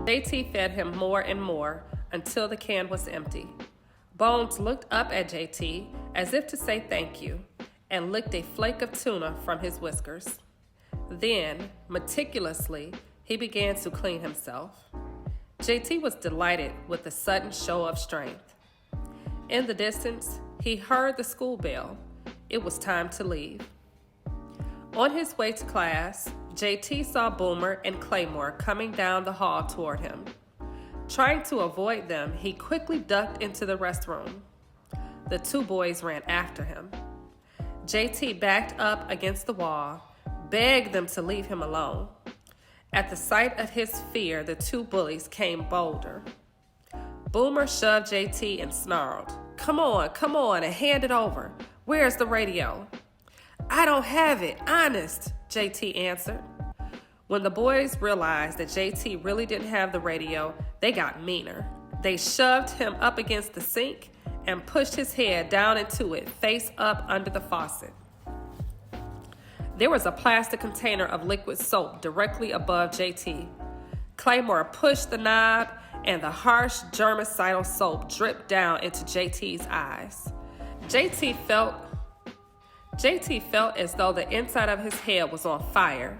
JT fed him more and more until the can was empty. Bones looked up at JT as if to say thank you and licked a flake of tuna from his whiskers. Then, meticulously, he began to clean himself. JT was delighted with the sudden show of strength. In the distance, he heard the school bell. It was time to leave. On his way to class, JT saw Boomer and Claymore coming down the hall toward him. Trying to avoid them, he quickly ducked into the restroom. The two boys ran after him. JT backed up against the wall, begged them to leave him alone. At the sight of his fear, the two bullies came bolder. Boomer shoved JT and snarled, come on, and hand it over. Where's the radio?" "I don't have it, honest," JT answered. When the boys realized that JT really didn't have the radio, they got meaner. They shoved him up against the sink and pushed his head down into it, face up under the faucet. There was a plastic container of liquid soap directly above JT. Claymore pushed the knob, and the harsh germicidal soap dripped down into JT's eyes. JT felt as though the inside of his head was on fire.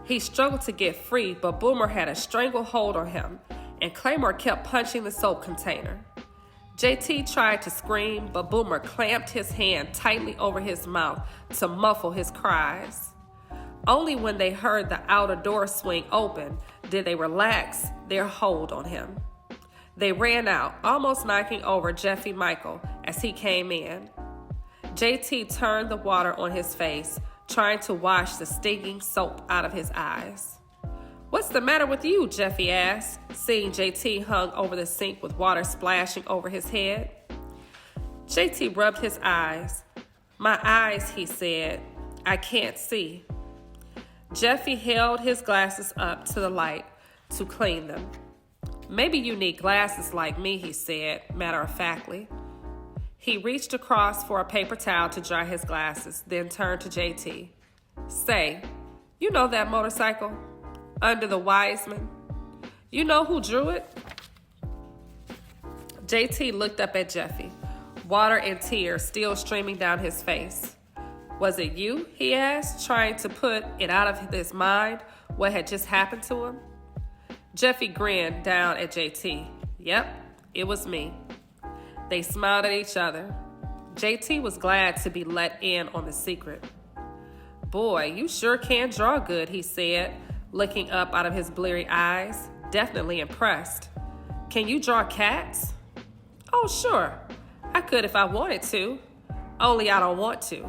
He struggled to get free, but Boomer had a stranglehold on him, and Claymore kept punching the soap container. JT tried to scream, but Boomer clamped his hand tightly over his mouth to muffle his cries. Only when they heard the outer door swing open did they relax their hold on him. They ran out, almost knocking over Jeffy Michael as he came in. JT turned the water on his face, trying to wash the stinging soap out of his eyes. "What's the matter with you?" Jeffy asked, seeing JT hung over the sink with water splashing over his head. JT rubbed his eyes. "My eyes," he said. "I can't see." Jeffy held his glasses up to the light to clean them. "Maybe you need glasses like me," he said, matter-of-factly. He reached across for a paper towel to dry his glasses, then turned to JT. "Say, you know that motorcycle? Under the Wiseman? You know who drew it?" JT looked up at Jeffy, water and tears still streaming down his face. "Was it you?" he asked, trying to put it out of his mind what had just happened to him. Jeffy grinned down at JT. "Yep, it was me." They smiled at each other. JT was glad to be let in on the secret. "Boy, you sure can draw good," he said, looking up out of his bleary eyes, definitely impressed. "Can you draw cats?" "Oh, sure. I could if I wanted to. Only I don't want to.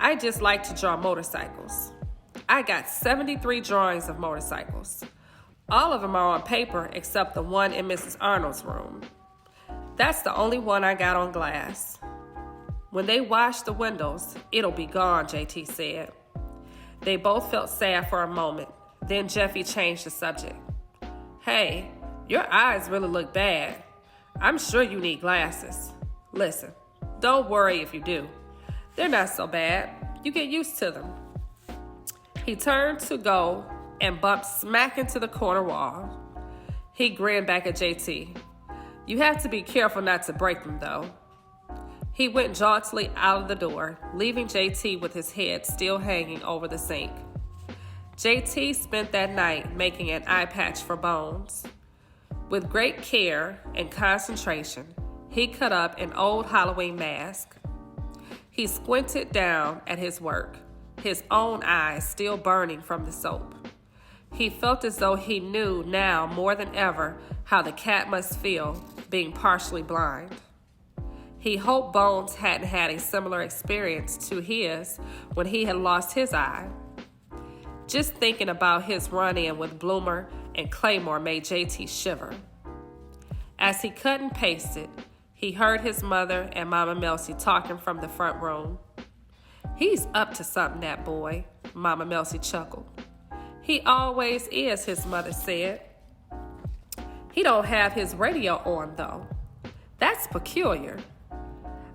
I just like to draw motorcycles. I got 73 drawings of motorcycles. All of them are on paper except the one in Mrs. Arnold's room. That's the only one I got on glass. When they wash the windows, it'll be gone," JT said. They both felt sad for a moment. Then Jeffy changed the subject. "Hey, your eyes really look bad. I'm sure you need glasses. Listen, don't worry if you do. They're not so bad. You get used to them." He turned to go and bumped smack into the corner wall. He grinned back at JT. "You have to be careful not to break them, though." He went jauntily out of the door, leaving JT with his head still hanging over the sink. JT spent that night making an eye patch for Bones. With great care and concentration, he cut up an old Halloween mask. He squinted down at his work, his own eyes still burning from the soap. He felt as though he knew now more than ever how the cat must feel being partially blind. He hoped Bones hadn't had a similar experience to his when he had lost his eye. Just thinking about his run-in with Bloomer and Claymore made JT shiver. As he cut and pasted, he heard his mother and Mama Melcy talking from the front room. "He's up to something, that boy," Mama Melcy chuckled. "He always is," his mother said. "He don't have his radio on, though. That's peculiar.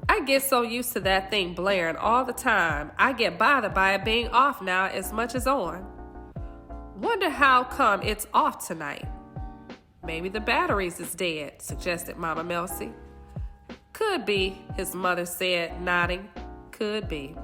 I get so used to that thing blaring all the time, I get bothered by it being off now as much as on. Wonder how come it's off tonight." Maybe the batteries is dead, suggested Mama Melcy. Could be, his mother said, nodding. Could be.